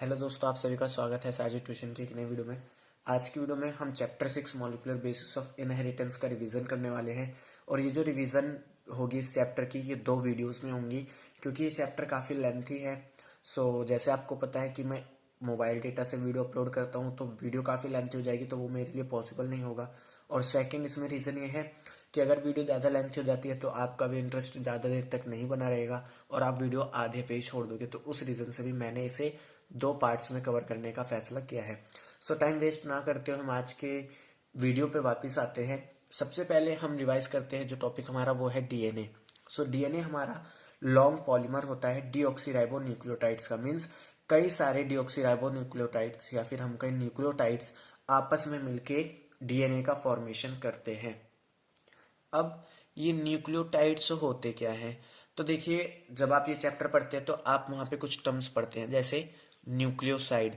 Hello दोस्तों, आप सभी का स्वागत है साजिद ट्यूशन की एक नई वीडियो में। आज की वीडियो में हम chapter 6 molecular basis of inheritance का रिवीजन करने वाले हैं। और ये जो रिवीजन होगी इस चैप्टर की, ये 2 वीडियोस में होंगी क्योंकि ये चैप्टर काफ़ी लेंथी है। जैसे आपको पता है कि मैं मोबाइल डेटा से वीडियो अपलोड करता हूँ तो वीडियो काफ़ी लेंथी हो जाएगी, तो वो मेरे लिए पॉसिबल नहीं होगा। और सेकंड, इसमें रीज़न ये है कि अगर वीडियो ज़्यादा लेंथी हो जाती है तो आपका भी इंटरेस्ट ज़्यादा देर तक नहीं बना रहेगा और आप वीडियो आधे पे ही छोड़ दोगे। तो उस रीज़न से भी मैंने इसे 2 पार्ट्स में कवर करने का फैसला किया है। टाइम वेस्ट ना करते हुए हम आज के वीडियो पे वापस आते हैं। सबसे पहले हम रिवाइज करते हैं जो टॉपिक हमारा, वो है डीएनए। डीएनए हमारा लॉन्ग पॉलीमर होता है डीऑक्सीराइबो न्यूक्लियोटाइड्स का। मीन्स कई सारे डीऑक्सीराइबो न्यूक्लियोटाइड्स या फिर हम कई न्यूक्लियोटाइड्स आपस में मिलके डीएनए का फॉर्मेशन करते हैं। अब ये न्यूक्लियोटाइड्स होते क्या हैं? तो देखिए, जब आप ये चैप्टर पढ़ते हैं तो आप वहाँ पे कुछ टर्म्स पढ़ते हैं, जैसे न्यूक्लियोसाइड।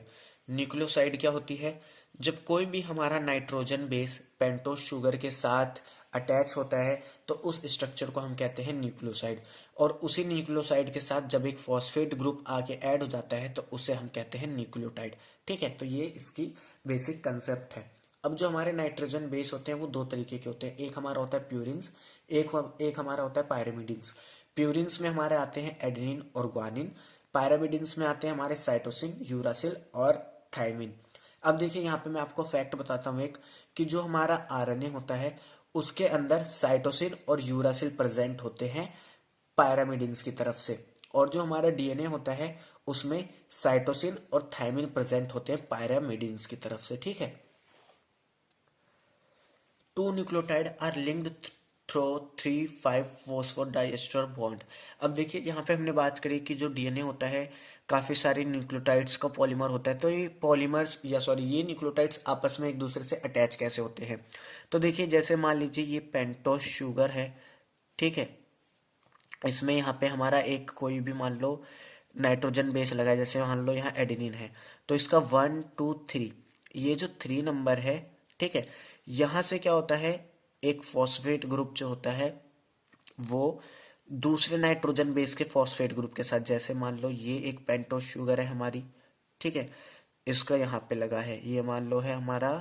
न्यूक्लियोसाइड क्या होती है? जब कोई भी हमारा नाइट्रोजन बेस पेंटोस शुगर के साथ अटैच होता है तो उस स्ट्रक्चर को हम कहते हैं न्यूक्लियोसाइड। और उसी न्यूक्लियोसाइड के साथ जब एक फॉस्फेट ग्रुप आके ऐड हो जाता है तो उसे हम कहते हैं न्यूक्लियोटाइड। ठीक है, तो ये इसकी बेसिक कंसेप्ट है। अब जो हमारे नाइट्रोजन बेस होते हैं वो 2 तरीके के होते हैं। एक हमारा होता है प्यूरिन्स, एक हमारा होता है पायरिमिडिन्स। प्यूरिन्स में हमारे आते हैं एडेनिन और ग्वानिन। पायरिमिडिन्स में आते हैं हमारे साइटोसिन, यूरासिल और थायमिन। अब देखिए, यहाँ पे मैं आपको फैक्ट बताता हूँ एक, कि जो हमारा आरएनए होता है उसके अंदर साइटोसिन और यूरासिल प्रेजेंट होते हैं पायरामिडिन्स की तरफ से। और जो हमारा डीएनए होता है उसमें साइटोसिन और थायमिन प्रेजेंट होते हैं पायरामिडिन्स की तरफ से। ठीक है। Two nucleotide are linked through three five phosphodiester bond. अब देखिए, यहाँ पे हमने बात करी कि जो डीएनए होता है काफ़ी सारे न्यूक्लियोटाइड्स का पॉलीमर होता है। तो ये पॉलीमर्स या सॉरी ये न्यूक्लियोटाइड्स आपस में एक दूसरे से अटैच कैसे होते हैं? तो देखिए, जैसे मान लीजिए ये पेंटोस शुगर है। ठीक है, इसमें यहाँ पे हमारा एक कोई भी मान लो नाइट्रोजन बेस लगा है, जैसे मान लो यहाँ एडेनिन है। तो इसका 1 2 3, ये जो 3 नंबर है, ठीक है, यहाँ से क्या होता है, एक फॉस्फेट ग्रुप जो होता है वो दूसरे नाइट्रोजन बेस के फॉस्फेट ग्रुप के साथ, जैसे मान लो ये एक पेंटोस शुगर है हमारी। ठीक है, इसका यहाँ पे लगा है, ये मान लो है हमारा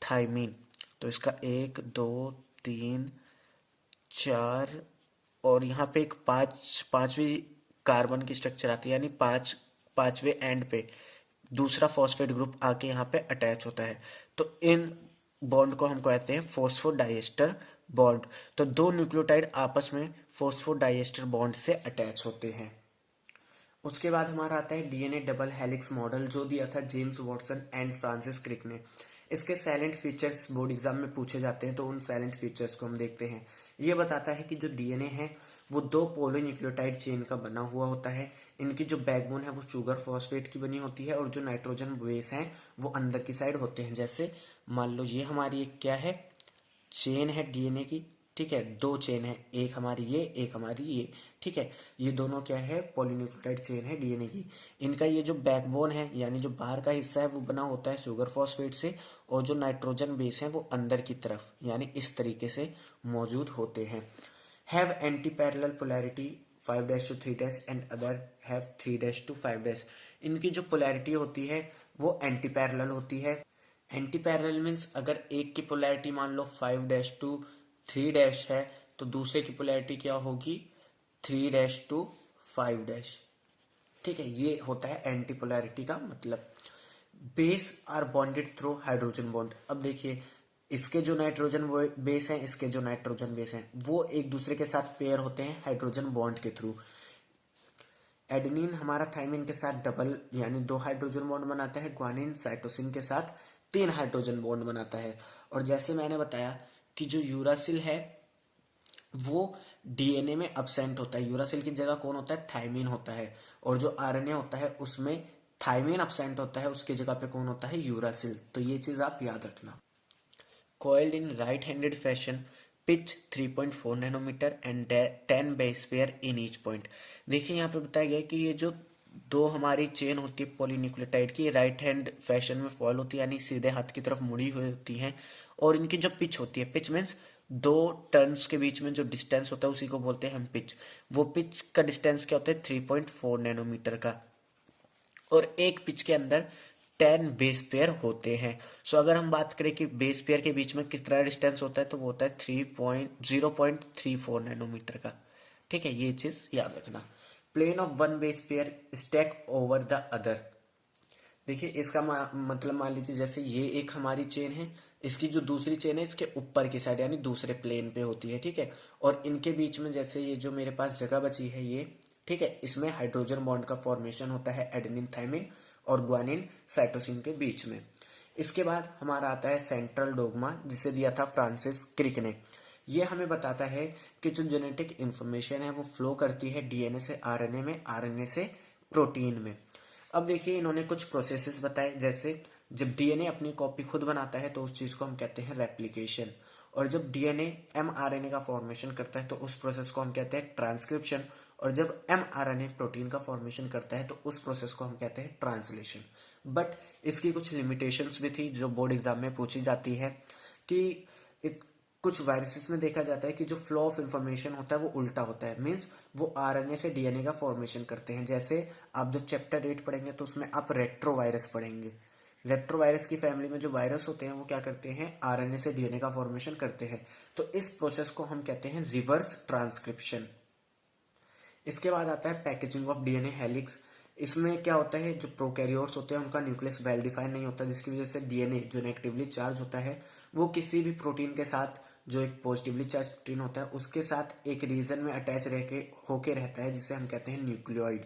थाइमीन। तो इसका 1 2 3 4, और यहाँ पे एक पांचवी कार्बन की स्ट्रक्चर आती है, यानी पांचवे एंड पे दूसरा फॉस्फेट ग्रुप आके यहाँ पे अटैच होता है। तो इन बॉन्ड को हम कहते हैं फॉस्फोडाइएस्टर बॉन्ड। तो 2 न्यूक्लियोटाइड आपस में फॉस्फोडाइएस्टर बॉन्ड से अटैच होते हैं। उसके बाद हमारा आता है डीएनए डबल हेलिक्स मॉडल, जो दिया था James Watson and Francis Crick ने। इसके साइलेंट फीचर्स बोर्ड एग्जाम में पूछे जाते हैं, तो उन साइलेंट फीचर्स को हम देखते हैं। ये बताता है कि जो डीएनए है वो 2 पॉलीन्यूक्लियोटाइड चेन का बना हुआ होता है। इनकी जो बैकबोन है वो शुगर फॉस्फेट की बनी होती है और जो नाइट्रोजन बेस हैं वो अंदर की साइड होते हैं। जैसे मान लो ये हमारी एक क्या है, चेन है डीएनए की। ठीक है, 2 चेन है, एक हमारी ये, एक हमारी ये। ठीक है, ये दोनों क्या है, पॉलीन्यूक्लियोटाइड चेन है डीएनए की। इनका ये जो बैकबोन है यानी जो बाहर का हिस्सा है वो बना होता है शुगर फॉस्फेट से, और जो नाइट्रोजन बेस है वो अंदर की तरफ यानी इस तरीके से मौजूद होते हैं। Have anti parallel polarity 5-3 and other have 3-5। इनकी जो पोलैरिटी होती है वो एंटी पैरेलल होती है। एंटी पैरेलल मीन्स अगर एक की पोलैरिटी मान लो 5-3 है तो दूसरे की पोलैरिटी क्या होगी, 3-5। ठीक है, ये होता है एंटी पोलैरिटी का मतलब। Base are bonded through hydrogen bond. अब देखिए, इसके जो नाइट्रोजन बेस हैं, इसके जो नाइट्रोजन बेस हैं, वो एक दूसरे के साथ पेयर होते हैं हाइड्रोजन बॉन्ड के थ्रू। एडेनिन हमारा थाइमिन के साथ डबल यानी 2 हाइड्रोजन बॉन्ड बनाता है। ग्वानिन साइटोसिन के साथ 3 हाइड्रोजन बॉन्ड बनाता है। और जैसे मैंने बताया कि जो यूरासिल है वो डीएनए में अब्सेंट होता है। यूरासिल की जगह कौन होता है, थाइमिन होता है। और जो आरएनए होता है उसमें थाइमिन अब्सेंट होता है, उसकी जगह पे कौन होता है, यूरासिल। तो ये चीज आप याद रखना। Coiled in right-handed fashion, pitch 3.4 nanometre and 10 base pair in each point. देखिए, यहाँ पे बताया गया है कि ये जो 2 हमारी चेन होती है पॉलीन्यूक्लियोटाइड की, राइट हैंड फैशन में फॉल होती है यानी सीधे हाथ की तरफ मुड़ी हुई होती हैं। और इनकी जो पिच होती है, पिच मीन्स 2 टर्न्स के बीच में जो डिस्टेंस होता है उसी को बोलते हैं हम पिच। वो पिच का डिस्टेंस क्या होता है, 3.4 नैनोमीटर का। और एक पिच के अंदर 10 बेस पेयर होते हैं। सो अगर हम बात करें कि बेस पेयर के बीच में कितना डिस्टेंस होता है, तो वो होता है 0.34 नैनोमीटर का। ठीक है, ये चीज याद रखना। Plane of one base pair stack over the other. देखिए इसका मतलब मान लीजिए जैसे ये एक हमारी चेन है, इसकी जो दूसरी चेन है इसके ऊपर की साइड यानी दूसरे प्लेन पे होती है। ठीक है, और इनके बीच में जैसे ये जो मेरे पास जगह बची है ये, ठीक है, इसमें हाइड्रोजन बॉन्ड का फॉर्मेशन होता है एडेनिन थाइमिन और ग्वानिन साइटोसिन के बीच में। इसके बाद हमारा आता है सेंट्रल डोग्मा, जिसे दिया था फ्रांसिस क्रिक ने। ये हमें बताता है कि जो जेनेटिक इंफॉर्मेशन है वो फ्लो करती है डीएनए से आरएनए में, आरएनए से प्रोटीन में। अब देखिए इन्होंने कुछ प्रोसेसेस बताए, जैसे जब डीएनए अपनी कॉपी खुद बनाता है तो उस चीज को हम कहते हैं रेप्लिकेशन, और जब डीएनए एमआरएनए का फॉर्मेशन करता है तो उस प्रोसेस को हम कहते हैं ट्रांसक्रिप्शन, और जब एमआरएनए प्रोटीन का फॉर्मेशन करता है तो उस प्रोसेस को हम कहते हैं ट्रांसलेशन। बट इसकी कुछ लिमिटेशंस भी थी जो बोर्ड एग्जाम में पूछी जाती है, कि कुछ वायरसेस में देखा जाता है कि जो फ्लो ऑफ इंफॉर्मेशन होता है वो उल्टा होता है, मीन्स वो आरएनए से डीएनए का फॉर्मेशन करते हैं। जैसे आप जब चैप्टर 8 पढ़ेंगे तो उसमें आप रेट्रोवायरस पढ़ेंगे। रेट्रोवायरस की फैमिली में जो वायरस होते हैं वो क्या करते हैं, आरएनए से डीएनए का फॉर्मेशन करते हैं। तो इस प्रोसेस को हम कहते हैं रिवर्स ट्रांसक्रिप्शन। इसके बाद आता है पैकेजिंग ऑफ डीएनए हेलिक्स। इसमें क्या होता है, जो प्रोकैरियोट्स होते हैं उनका न्यूक्लियस वेल डिफाइन नहीं होता, जिसकी वजह से डीएनए जो नेगेटिवली चार्ज होता है वो किसी भी प्रोटीन के साथ, जो एक पॉजिटिवली चार्ज प्रोटीन होता है उसके साथ एक रीजन में अटैच रह के होके रहता है, जिसे हम कहते हैं न्यूक्लियोइड।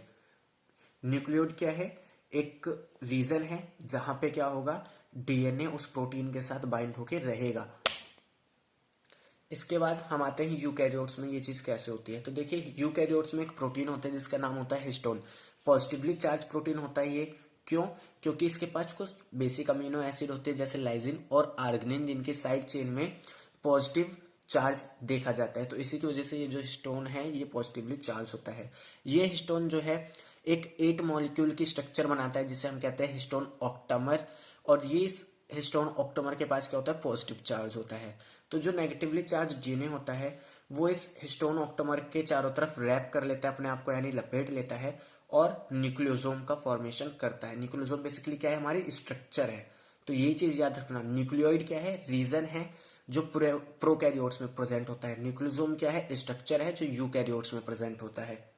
न्यूक्लियोइड क्या है, एक रीजन है जहां पे क्या होगा, डीएनए उस प्रोटीन के साथ बाइंड होके रहेगा। इसके बाद हम आते हैं यूकैरियोट्स में ये चीज कैसे होती है। तो देखिए यूकैरियोट्स में एक प्रोटीन होता है जिसका नाम होता है हिस्टोन। पॉजिटिवली चार्ज प्रोटीन होता है ये, क्यों, क्योंकि इसके पास कुछ बेसिक अमीनो एसिड होते हैं जैसे लाइजिन और आर्गनिन, जिनकी साइड चेन में पॉजिटिव चार्ज देखा जाता है। तो इसी की वजह से ये जो हिस्टोन है ये पॉजिटिवली चार्ज होता है। ये हिस्टोन जो है एक 8 मॉलिक्यूल की स्ट्रक्चर बनाता है जिसे हम कहते हैं हिस्टोन ऑक्टामर, और ये हिस्टोन ऑक्टोमर के पास क्या होता है, पॉजिटिव चार्ज होता है। तो जो नेगेटिवली चार्ज डीएनए होता है वो इस हिस्टोन ऑक्टोमर के चारों तरफ रैप कर लेता है अपने आप को, यानी लपेट लेता है, और न्यूक्लियोसोम का फॉर्मेशन करता है। न्यूक्लियोसोम बेसिकली क्या है, हमारी स्ट्रक्चर है। तो ये चीज याद रखना, न्यूक्लियोइड क्या है, रीजन है जो प्रोकैरियोट्स में प्रेजेंट होता है। न्यूक्लियोसोम क्या है, स्ट्रक्चर है जो यूकैरियोट्स में प्रेजेंट होता है।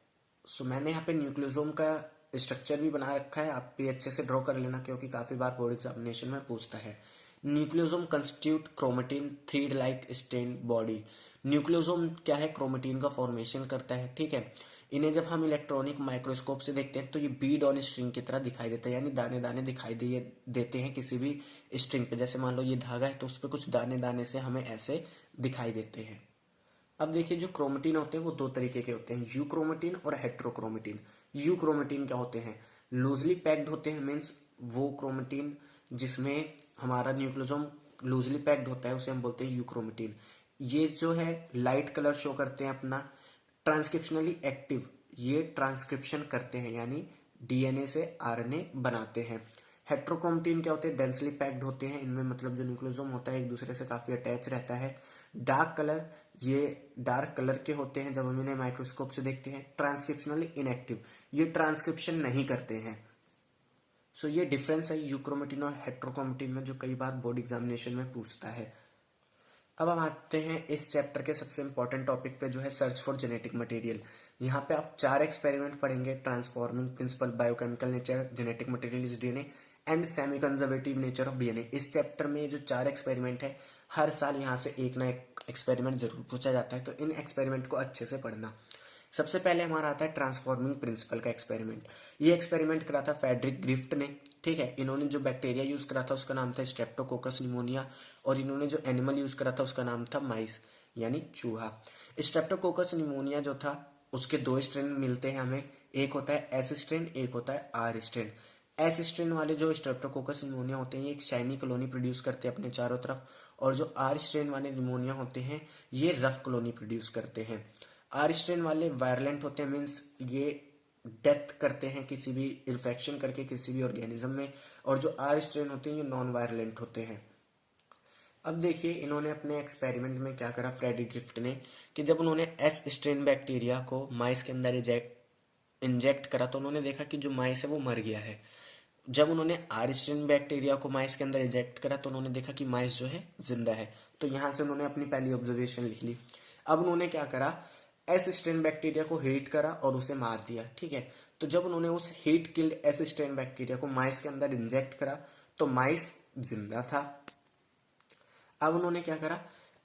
सो मैंने यहाँ पे न्यूक्लियोसोम का स्ट्रक्चर भी बना रखा है, आप भी अच्छे से ड्रॉ कर लेना क्योंकि काफी बार बोर्ड एग्जामिनेशन में पूछता है। Nucleosome constitute chromatin thread like stain body. Nucleosome क्या है, क्रोमेटिन का फॉर्मेशन करता है। ठीक है, इन्हें जब हम इलेक्ट्रॉनिक माइक्रोस्कोप से देखते हैं तो ये बीड ऑन स्ट्रिंग की तरह दिखाई देता है, यानी दाने दाने दिखाई देते हैं किसी भी स्ट्रिंग पे। जैसे मान लो ये धागा है तो उस पर कुछ दाने दाने से हमें ऐसे दिखाई देते हैं। अब देखिए जो क्रोमेटिन होते हैं वो दो तरीके के होते हैं, यू क्रोमेटिन और हेट्रोक्रोमेटिन। यू क्रोमेटिन क्या होते हैं, लूजली पैक्ड होते हैं, मीन्स वो क्रोमेटिन जिसमें हमारा न्यूक्लियोसोम लूजली पैक्ड होता है उसे हम बोलते हैं यू क्रोमेटिन। ये जो है लाइट कलर शो करते हैं अपना। ट्रांसक्रिप्शनली एक्टिव, ये ट्रांसक्रिप्शन करते हैं यानी डीएनए से आरएनए बनाते हैं। हेट्रोक्रोमेटिन क्या होते हैं, डेंसली पैक्ड होते हैं, इनमें मतलब जो न्यूक्लियोसोम होता है एक दूसरे से काफी अटैच रहता है। डार्क कलर, ये डार्क कलर के होते हैं जब हम इन्हें माइक्रोस्कोप से देखते हैं। ट्रांसक्रिप्शनली इनएक्टिव, ये ट्रांसक्रिप्शन नहीं करते हैं। सो ये डिफरेंस है यूक्रोमेटिन और हेट्रोक्रोमेटिन में जो कई बार बोर्ड एग्जामिनेशन में पूछता है। अब हम आते हैं इस चैप्टर के सबसे इंपॉर्टेंट टॉपिक पे जो है सर्च फॉर जेनेटिक मटेरियल। यहाँ पे आप 4 एक्सपेरिमेंट पढ़ेंगे, transforming principle, biochemical nature, genetic material is DNA and semi conservative nature of DNA. इस चैप्टर में जो 4 एक्सपेरिमेंट है हर साल यहाँ से एक ना एक एक्सपेरिमेंट जरूर पूछा जाता है, तो इन एक्सपेरिमेंट को अच्छे से पढ़ना। सबसे पहले हमारा आता है ट्रांसफॉर्मिंग प्रिंसिपल का एक्सपेरिमेंट। ये एक्सपेरिमेंट करा था फेडरिक ग्रिफ्ट ने। ठीक है, इन्होंने जो बैक्टीरिया यूज करा था उसका नाम था स्ट्रेप्टोकोकस निमोनिया, और इन्होंने जो एनिमल यूज करा था उसका नाम था माइस यानी चूहा। स्ट्रेप्टोकोकस निमोनिया जो था उसके 2 स्ट्रेन मिलते हैं हमें, एक होता है एस स्ट्रेन, एक होता है आर स्ट्रेन। एस स्ट्रेन वाले जो स्ट्रेप्टोकोकस निमोनिया होते हैं ये एक शाइनी कॉलोनी प्रोड्यूस करते हैं अपने चारों तरफ, और जो आर स्ट्रेन वाले निमोनिया होते हैं ये रफ कॉलोनी प्रोड्यूस करते हैं। आर स्ट्रेन वाले वायरलेंट होते हैं, मीन्स ये डेथ करते हैं किसी भी इन्फेक्शन करके किसी भी ऑर्गेनिज्म में, और जो आर स्ट्रेन होते हैं ये नॉन वायरलेंट होते हैं। अब देखिए इन्होंने अपने एक्सपेरिमेंट में क्या करा फ्रेडरिक ग्रिफ्ट ने, कि जब उन्होंने एस स्ट्रेन बैक्टीरिया को माइस के अंदर इंजेक्ट करा तो उन्होंने देखा कि जो माइस है वो मर गया है। जब उन्होंने आर स्ट्रेन बैक्टीरिया को माइस के अंदर इंजेक्ट करा तो उन्होंने देखा कि माइस जो है जिंदा है। तो यहाँ से उन्होंने अपनी पहली ऑब्जर्वेशन लिख ली। अब उन्होंने क्या करा, एस स्ट्रेन बैक्टीरिया को हीट करा और उसे मार दिया, ठीक है। तो जब उन्होंने उस heat killed S strain bacteria को माइस के अंदर इंजेक्ट करा तो माइस जिंदा था। अब उन्होंने क्या करा,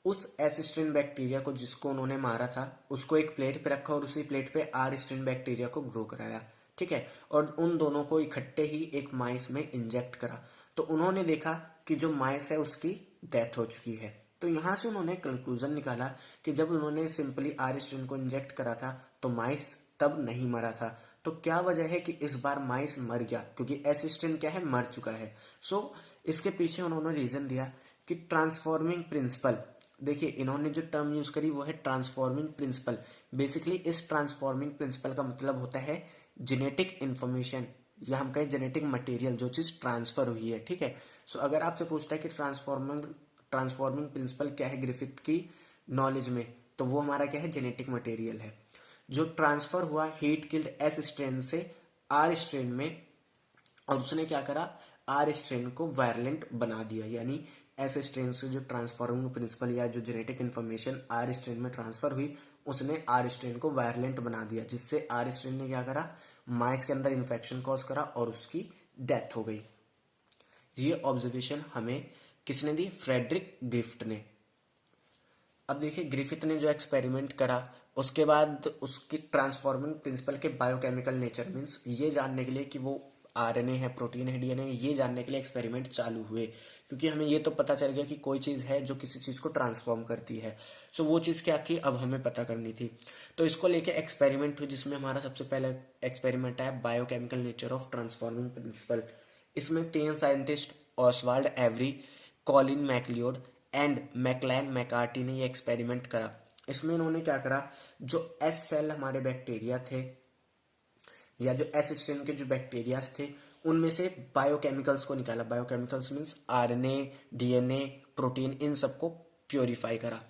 उस एस स्ट्रेन बैक्टीरिया को जिसको उन्होंने मारा था उसको एक प्लेट पे रखा और उसी प्लेट पे आर स्ट्रेन बैक्टीरिया को ग्रो कराया, ठीक है। और उन दोनों को इकट्ठे ही एक माइस में इंजेक्ट करा। तो उन्होंने देखा कि जो माइस है उसकी डेथ हो चुकी है। तो यहां से उन्होंने कंक्लूजन निकाला कि जब उन्होंने सिंपली आर स्ट्रेन को इंजेक्ट करा था तो माइस तब नहीं मरा था। तो क्या वजह है कि इस बार माइस मर गया, क्योंकि एस स्ट्रेन क्या है, मर चुका है। सो इसके पीछे उन्होंने रीजन दिया कि ट्रांसफॉर्मिंग प्रिंसिपल। देखिए इन्होंने जो टर्म यूज करी वो है ट्रांसफॉर्मिंग प्रिंसिपल। बेसिकली इस ट्रांसफॉर्मिंग प्रिंसिपल का मतलब होता है जेनेटिक इंफॉर्मेशन या हम कहें जेनेटिक मटेरियल, जो चीज ट्रांसफर हुई है, ठीक है। सो अगर आपसे पूछता है कि ट्रांसफॉर्मिंग प्रिंसिपल क्या है ग्रिफिथ की नॉलेज में, तो वो हमारा क्या है, जेनेटिक मटेरियल है जो ट्रांसफर हुआ हीट किल्ड एस स्ट्रेन से आर स्ट्रेन में। और उसने क्या करा, आर स्ट्रेन को वायलेंट बना दिया। यानी एस स्ट्रेन से जो ट्रांसफॉर्मिंग प्रिंसिपल या जो जेनेटिक इन्फॉर्मेशन आर स्ट्रेन में ट्रांसफर हुई उसने आर स्ट्रेन को वायलेंट बना दिया, जिससे आर स्ट्रेन ने क्या करा, माइस के अंदर इन्फेक्शन कॉज करा और उसकी डेथ हो गई। ये ऑब्जर्वेशन हमें किसने दी, फ्रेडरिक ग्रिफ्ट ने। अब देखिए ग्रिफिथ ने जो एक्सपेरिमेंट करा उसके बाद उसकी ट्रांसफॉर्मिंग प्रिंसिपल के बायोकेमिकल नेचर मीन्स ये जानने के लिए कि वो आरएनए है, प्रोटीन है, डीएनए, ये जानने के लिए एक्सपेरिमेंट चालू हुए। क्योंकि हमें ये तो पता चल गया कि कोई चीज़ है जो किसी चीज़ को ट्रांसफॉर्म करती है। सो वो चीज़ क्या थी अब हमें पता करनी थी। तो इसको लेके एक्सपेरिमेंट हुई, जिसमें हमारा सबसे पहले एक्सपेरिमेंट है biochemical nature of transforming principle. इसमें 3 scientist Oswald Avery, Colin MacLeod and Maclyn McCarty ने ये एक्सपेरिमेंट करा। इसमें इन्होंने क्या करा, जो एस सेल हमारे बैक्टीरिया थे या जो एस स्ट्रेन के जो बैक्टीरियाज थे उनमें से बायोकेमिकल्स को निकाला। Biochemicals means RNA, DNA, protein, इन सबको प्योरीफाई करा।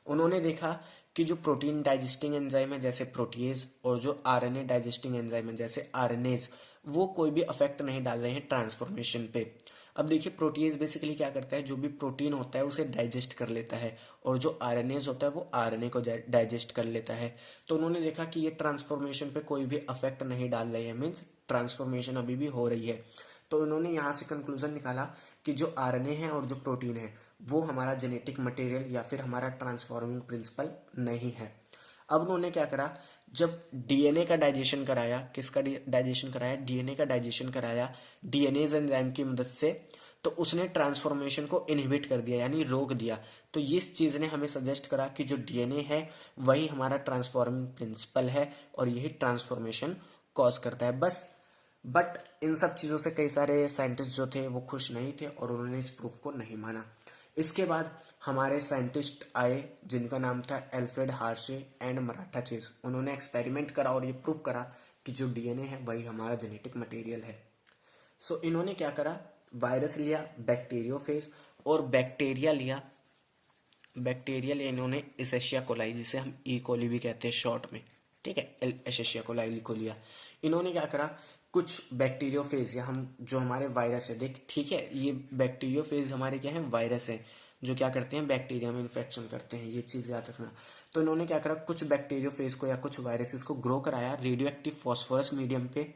उन्होंने देखा कि जो प्रोटीन डाइजेस्टिंग एंजाइम है जैसे प्रोटीएज और जो आरएनए डाइजेस्टिंग एंजाइम है जैसे आरएनएज, वो कोई भी अफेक्ट नहीं डाल रहे हैं ट्रांसफॉर्मेशन पे। अब देखिए प्रोटीएज बेसिकली क्या करता है, जो भी प्रोटीन होता है उसे डाइजेस्ट कर लेता है और जो आरएनएज होता है वो आरएनए को डाइजेस्ट कर लेता है। तो उन्होंने देखा कि ये ट्रांसफॉर्मेशन पे कोई भी अफेक्ट नहीं डाल रहे हैं, मीन्स ट्रांसफॉर्मेशन अभी भी हो रही है। तो उन्होंने यहाँ से कंक्लूजन निकाला कि जो आरएनए है और जो प्रोटीन है वो हमारा जेनेटिक मटेरियल या फिर हमारा ट्रांसफॉर्मिंग प्रिंसिपल नहीं है। अब उन्होंने क्या करा, जब डीएनए का डाइजेशन कराया, किसका डाइजेशन कराया, डीएनए का डाइजेशन कराया डीएनएज एंजाइम की मदद से, तो उसने ट्रांसफॉर्मेशन को इनहिबिट कर दिया यानी रोक दिया। तो इस चीज़ ने हमें सजेस्ट करा कि जो डीएनए है वही हमारा ट्रांसफॉर्मिंग प्रिंसिपल है और यही ट्रांसफॉर्मेशन कॉज करता है। बट इन सब चीज़ों से कई सारे साइंटिस्ट जो थे वो खुश नहीं थे और उन्होंने इस प्रूफ को नहीं माना। इसके बाद हमारे साइंटिस्ट आए जिनका नाम था Alfred Hershey and Martha Chase. उन्होंने एक्सपेरिमेंट करा और ये प्रूफ करा कि जो डीएनए है वही हमारा जेनेटिक मटेरियल है। सो इन्होंने क्या करा, वायरस लिया, बैक्टीरियोफेज और बैक्टीरिया लिया इन्होंने एशेशिया कोलाई, जिसे हम ई कोली भी कहते हैं शॉर्ट में, ठीक है, एशेशिया कोलाई को लिया। इन्होंने क्या करा, कुछ बैक्टीरियोफेज या हम जो हमारे वायरस है, देख ठीक है, ये बैक्टीरियोफेज हमारे क्या है, वायरस है जो क्या करते हैं, बैक्टीरिया में इन्फेक्शन करते हैं, ये चीज़ याद रखना। तो इन्होंने क्या करा, कुछ बैक्टीरियोफेज को या कुछ वायरसेस को ग्रो कराया रेडियो एक्टिव फॉस्फोरस मीडियम पे।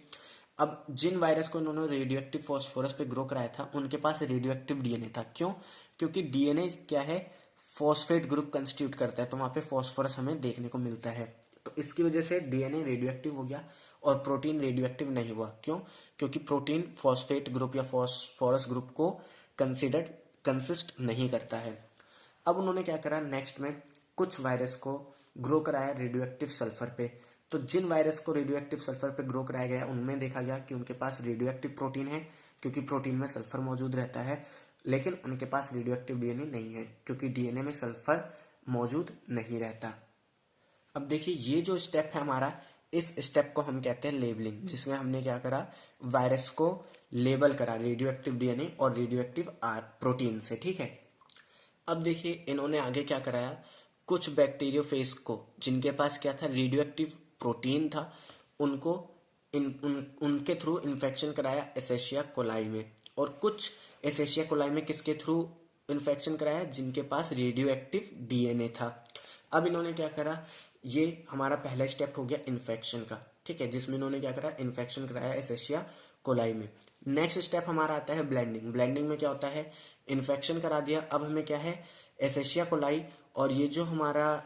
अब जिन वायरस को इन्होंने रेडियो एक्टिव फॉस्फोरस पे ग्रो कराया था उनके पास रेडियो एक्टिव डीएनए था। क्यों? क्योंकि डीएनए क्या है, फॉस्फेट ग्रुप कंस्टिट्यूट करता है, तो वहां पे फॉस्फोरस हमें देखने को मिलता है। तो इसकी वजह से डीएनए रेडियो एक्टिव हो गया और प्रोटीन रेडियो एक्टिव नहीं हुआ। क्यों? क्योंकि प्रोटीन फॉस्फेट ग्रुप या फॉस्फोरस ग्रुप को कंसिस्ट नहीं करता है। अब उन्होंने क्या करा, नेक्स्ट में कुछ वायरस को ग्रो कराया रेडियो एक्टिव सल्फर पे। तो जिन वायरस को रेडियो एक्टिव सल्फर पे ग्रो कराया गया उनमें देखा गया कि उनके पास रेडियो एक्टिव प्रोटीन है क्योंकि प्रोटीन में सल्फर मौजूद रहता है, लेकिन उनके पास रेडियो एक्टिव डीएनए नहीं है क्योंकि डीएनए में सल्फर मौजूद नहीं रहता। अब देखिए ये जो स्टेप है हमारा, इस स्टेप को हम कहते हैं लेबलिंग, जिसमें हमने क्या करा, वायरस को लेबल करा रेडियो एक्टिव डीएनए और रेडियो एक्टिव प्रोटीन से, ठीक है। अब देखिए इन्होंने आगे क्या कराया, कुछ बैक्टीरियोफेज को जिनके पास क्या था, रेडियो एक्टिव प्रोटीन था, उनको उनके थ्रू इन्फेक्शन कराया एसेशिया कोलाई में, और कुछ एसेशिया कोलाई में किसके थ्रू इन्फेक्शन कराया, जिनके पास रेडियो एक्टिव डीएनए था। अब इन्होंने क्या करा, ये हमारा पहला स्टेप हो गया इन्फेक्शन का, ठीक है, जिसमें इन्होंने क्या करा, इन्फेक्शन कराया एसेशिया कोलाई में। नेक्स्ट स्टेप हमारा आता है ब्लेंडिंग। ब्लेंडिंग में क्या होता है, इन्फेक्शन करा दिया, अब हमें क्या है, एसेशिया कोलाई और ये जो हमारा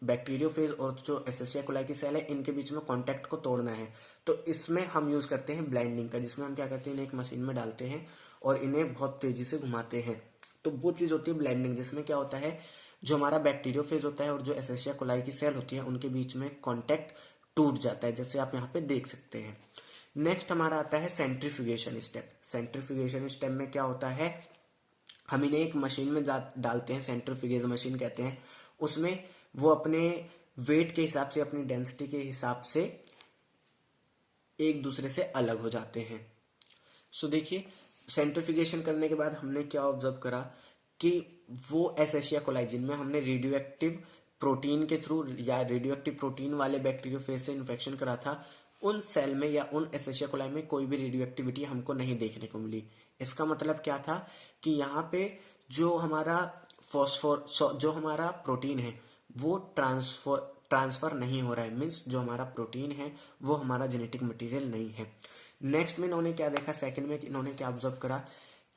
बैक्टीरियोफेज और जो एसेशिया कोलाई की सेल है, इनके बीच में कांटेक्ट को तोड़ना है। तो इसमें हम यूज करते हैं ब्लेंडिंग का, जिसमें हम क्या करते हैं, इन्हें एक मशीन में डालते हैं और इन्हें बहुत तेजी से घुमाते हैं। तो वो चीज होती है ब्लेंडिंग, जिसमें क्या होता है, जो हमारा बैक्टीरियोफेज होता है और जो एसेशिया कोलाई की सेल होती है, उनके बीच में कॉन्टैक्ट टूट जाता है, जैसे आप यहाँ पे देख सकते हैं। नेक्स्ट हमारा आता है सेंट्रीफ्यूगेशन स्टेप। सेंट्रीफ्यूगेशन स्टेप में क्या होता है, हम इन्हें एक मशीन में डालते हैं, सेंट्रीफ्यूगेज मशीन कहते हैं। उसमें वो अपने वेट के हिसाब से, अपनी डेंसिटी के हिसाब से एक दूसरे से अलग हो जाते हैं। सो देखिए, सेंट्रीफ्यूगेशन करने के बाद हमने क्या ऑब्जर्व करा कि वो एसेशिया कोलाई जिनमें हमने रेडियो एक्टिव प्रोटीन के थ्रू या रेडियो एक्टिव प्रोटीन वाले बैक्टीरियोफेज से इन्फेक्शन करा था, उन सेल में या उन एसेशिया कोलाई में कोई भी रेडियो एक्टिविटी हमको नहीं देखने को मिली। इसका मतलब क्या था कि यहाँ पे जो हमारा जो हमारा प्रोटीन है वो ट्रांसफर नहीं हो रहा है, मीन्स जो हमारा प्रोटीन है वो हमारा जेनेटिक मटेरियल नहीं है। नेक्स्ट में इन्होंने क्या देखा, सेकंड में इन्होंने क्या ऑब्जर्व करा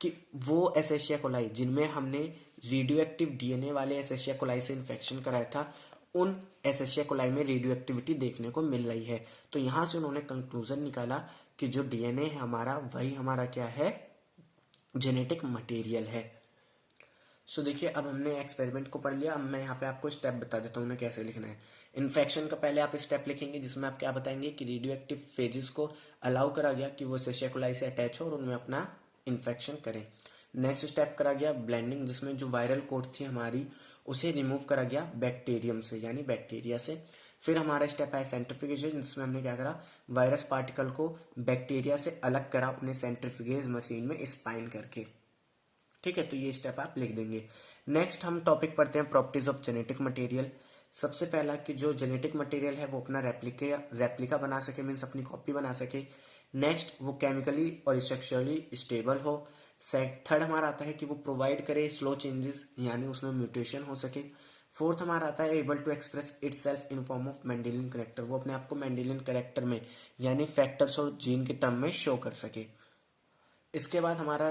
कि वो एसेशिया कोलाई जिनमें हमने रेडियो एक्टिव डीएनए वाले एसेशिया कोलाई से इन्फेक्शन कराया था, उन एसेशिया कोलाई में रेडियो एक्टिविटी देखने को मिल रही है। तो यहां से उन्होंने कंक्लूजन निकाला कि जो डीएनए है हमारा, वही हमारा क्या है, जेनेटिक मटेरियल है। सो देखिए, अब हमने एक्सपेरिमेंट को पढ़ लिया। अब मैं यहाँ पे आपको स्टेप बता देता हूँ उन्हें कैसे लिखना है। इन्फेक्शन का पहले आप स्टेप लिखेंगे, जिसमें आप क्या बताएंगे कि रेडियो एक्टिव फेजेस को अलाउ करा गया कि वो एसेशिया कोलाई से अटैच हो और उनमें अपना इन्फेक्शन करें। नेक्स्ट स्टेप करा गया ब्लेंडिंग, जिसमें जो वायरल कोट थी हमारी उसे रिमूव करा गया बैक्टीरियम से, यानी बैक्टीरिया से। फिर हमारा स्टेप है सेंट्रीफ्यूगेशन, जिसमें हमने क्या करा, वायरस पार्टिकल को बैक्टीरिया से अलग करा, उन्हें सेंट्रीफ्यूगेज मशीन में स्पाइन करके, ठीक है। तो ये स्टेप आप लिख देंगे। नेक्स्ट हम टॉपिक पढ़ते हैं प्रॉपर्टीज ऑफ जेनेटिक मटेरियल। सबसे पहला कि जो जेनेटिक मटेरियल है वो अपना रेप्लिका बना सके, मीन्स अपनी कॉपी बना सके। नेक्स्ट, वो केमिकली और स्ट्रक्चरली स्टेबल हो। थर्ड हमारा आता है कि वो प्रोवाइड करे स्लो चेंजेस, यानी उसमें म्यूटेशन हो सके। फोर्थ हमारा आता है able to express itself in form of Mendelian character, वो अपने आप को मेंडेलियन करेक्टर में यानी फैक्टर्स और जीन के टर्म में शो कर सके। इसके बाद हमारा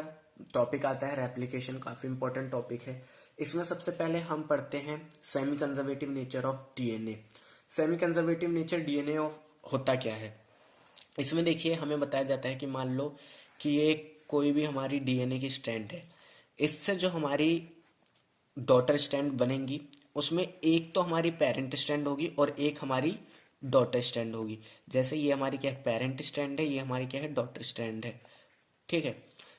टॉपिक आता है रेप्लिकेशन, काफी इंपॉर्टेंट टॉपिक है। इसमें सबसे पहले हम पढ़ते हैं semi conservative nature of DNA. Semi conservative nature DNA of होता क्या है, इसमें देखिए हमें बताया जाता है कि मान लो कि ये कोई भी हमारी डीएनए की स्ट्रैंड है, इससे जो हमारी डॉटर स्ट्रैंड बनेंगी उसमें एक तो हमारी पेरेंट स्ट्रैंड होगी और एक हमारी डॉटर स्ट्रैंड होगी। जैसे ये हमारी क्या है, पेरेंट स्ट्रैंड है, ये हमारी क्या है, डॉटर स्ट्रैंड है, ठीक है।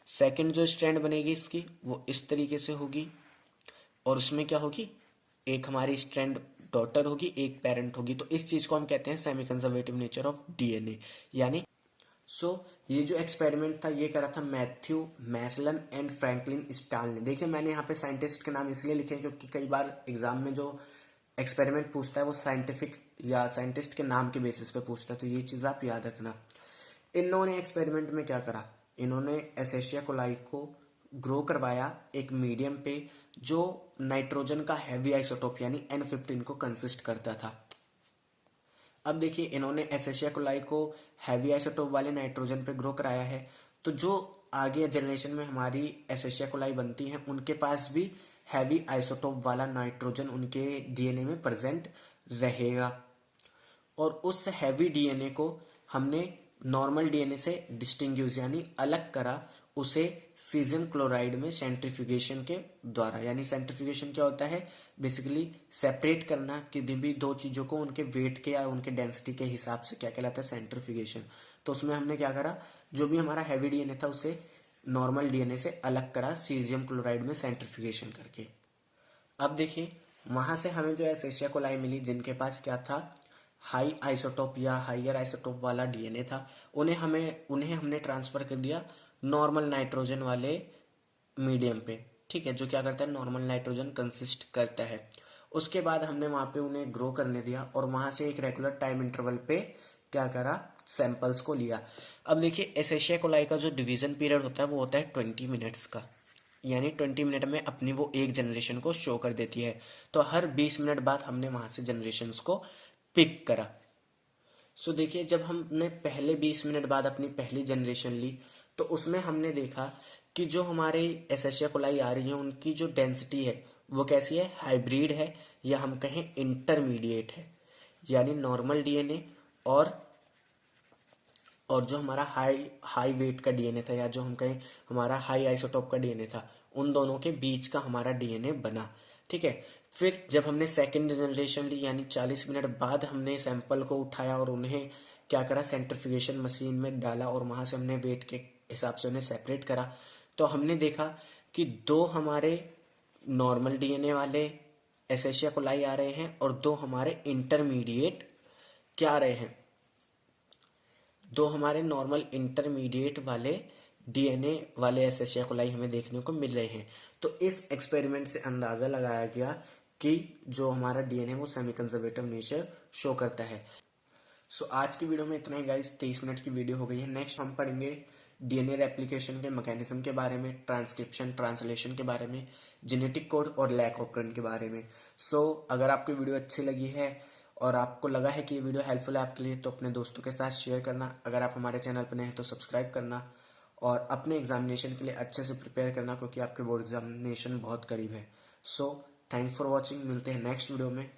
सेकंड जो स्ट्रैंड बनेगी इसकी वो इस तरीके से होगी, और उसमें क्या होगी, एक हमारी स्ट्रैंड डॉटर होगी, एक पेरेंट होगी। तो इस चीज को हम कहते हैं semi conservative nature of DNA. यानी ये जो एक्सपेरिमेंट था ये करा था मैथ्यू मैसलन एंड फ्रैंकलिन स्टाल ने। देखिए मैंने यहाँ पे साइंटिस्ट के नाम इसलिए लिखे क्योंकि कई बार एग्जाम में जो एक्सपेरिमेंट पूछता है वो साइंटिफिक या साइंटिस्ट के नाम के बेसिस पे पूछता है, तो ये चीज आप याद रखना। इन्होंने एक्सपेरिमेंट में क्या करा, इन्होंने एसेशिया कोलाई को ग्रो करवाया एक मीडियम पे जो नाइट्रोजन का हैवी आइसोटोप यानी N15 को कंसिस्ट करता था। अब देखिए इन्होंने एसेशिया कोलाई को हैवी आइसोटोप वाले नाइट्रोजन पे ग्रो कराया है, तो जो आगे जनरेशन में हमारी एसेशिया कोलाई बनती हैं उनके पास भी हैवी आइसोटोप वाला नाइट्रोजन उनके डीएनए में प्रेजेंट रहेगा। और उस हैवी डीएनए को हमने नॉर्मल डीएनए से डिस्टिंग्विश यानी अलग करा, उसे सीजियम क्लोराइड में सेंट्रीफ्यूगेशन के द्वारा। यानी सेंट्रीफ्यूगेशन क्या होता है, बेसिकली सेपरेट करना कि भी दो चीजों को उनके वेट के या उनके डेंसिटी के हिसाब से क्या कहलाता है, सेंट्रीफ्यूगेशन। तो उसमें हमने क्या करा, जो भी हमारा हैवी डीएनए था उसे नॉर्मल डीएनए से अलग करा सीजियम क्लोराइड में सेंट्रीफ्यूगेशन करके। अब देखिए वहां से हमें जो एसेशिया कोलाई मिली जिनके पास क्या था, हाई आइसोटोप या हाइयर आइसोटोप वाला डीएनए था, उन्हें हमने ट्रांसफर कर दिया नॉर्मल नाइट्रोजन वाले मीडियम पे, ठीक है, जो क्या करता है नॉर्मल नाइट्रोजन कंसिस्ट करता है। उसके बाद हमने वहां पे उन्हें ग्रो करने दिया और वहां से एक रेगुलर टाइम इंटरवल पे क्या करा, सैंपल्स को लिया। अब देखिए एशेरिया कोलाई का जो डिवीज़न पीरियड होता है वो होता है 20 मिनट्स का, यानी 20 मिनट में अपनी वो एक जनरेशन को शो कर देती है। तो हर 20 मिनट बाद हमने वहाँ से जनरेशन्स को पिक करा। सो देखिए जब हमने पहले 20 मिनट बाद अपनी पहली जनरेशन ली तो उसमें हमने देखा कि जो हमारे एशेरिया कोलाई आ रही है उनकी जो डेंसिटी है वो कैसी है, हाइब्रिड है, या हम कहें इंटरमीडिएट है। यानी नॉर्मल डीएनए और जो हमारा हाई हाई वेट का डीएनए था, या जो हम कहें हमारा हाई आइसोटोप का डीएनए था, उन दोनों के बीच का हमारा डीएनए बना। ठीक है। फिर जब हमने सेकेंड जनरेशन ली यानी 40 मिनट बाद हमने सैंपल को उठाया और उन्हें क्या करा, सेंट्रीफ्यूगेशन मशीन में डाला और वहाँ से हमने वेट के हिसाब से उन्हें सेपरेट करा। तो हमने देखा कि दो हमारे नॉर्मल डीएनए वाले एशेरिया कोलाई आ रहे हैं और दो हमारे इंटरमीडिएट क्या आ रहे हैं, दो हमारे नॉर्मल इंटरमीडिएट वाले डीएनए वाले एशेरिया कोलाई हमें देखने को मिल रहे हैं। तो इस एक्सपेरिमेंट से अंदाज़ा लगाया गया कि जो हमारा डीएनए वो सेमी कंजर्वेटिव नेचर शो करता है। सो आज की वीडियो में इतना ही गाइस, 23 मिनट की वीडियो हो गई है। नेक्स्ट हम पढ़ेंगे डीएनए रेप्लिकेशन के मैकेनिज्म के बारे में, ट्रांसक्रिप्शन ट्रांसलेशन के बारे में, जेनेटिक कोड और लैक ऑपरेंड के बारे में। अगर आपको वीडियो अच्छी लगी है और आपको लगा है कि ये वीडियो हेल्पफुल है आपके लिए तो अपने दोस्तों के साथ शेयर करना। अगर आप हमारे चैनल पर नए हैं तो सब्सक्राइब करना और अपने एग्जामिनेशन के लिए अच्छे से प्रिपेयर करना, क्योंकि आपके बोर्ड एग्जामिनेशन बहुत करीब है। थैंक्स फॉर वॉचिंग, मिलते हैं नेक्स्ट वीडियो में।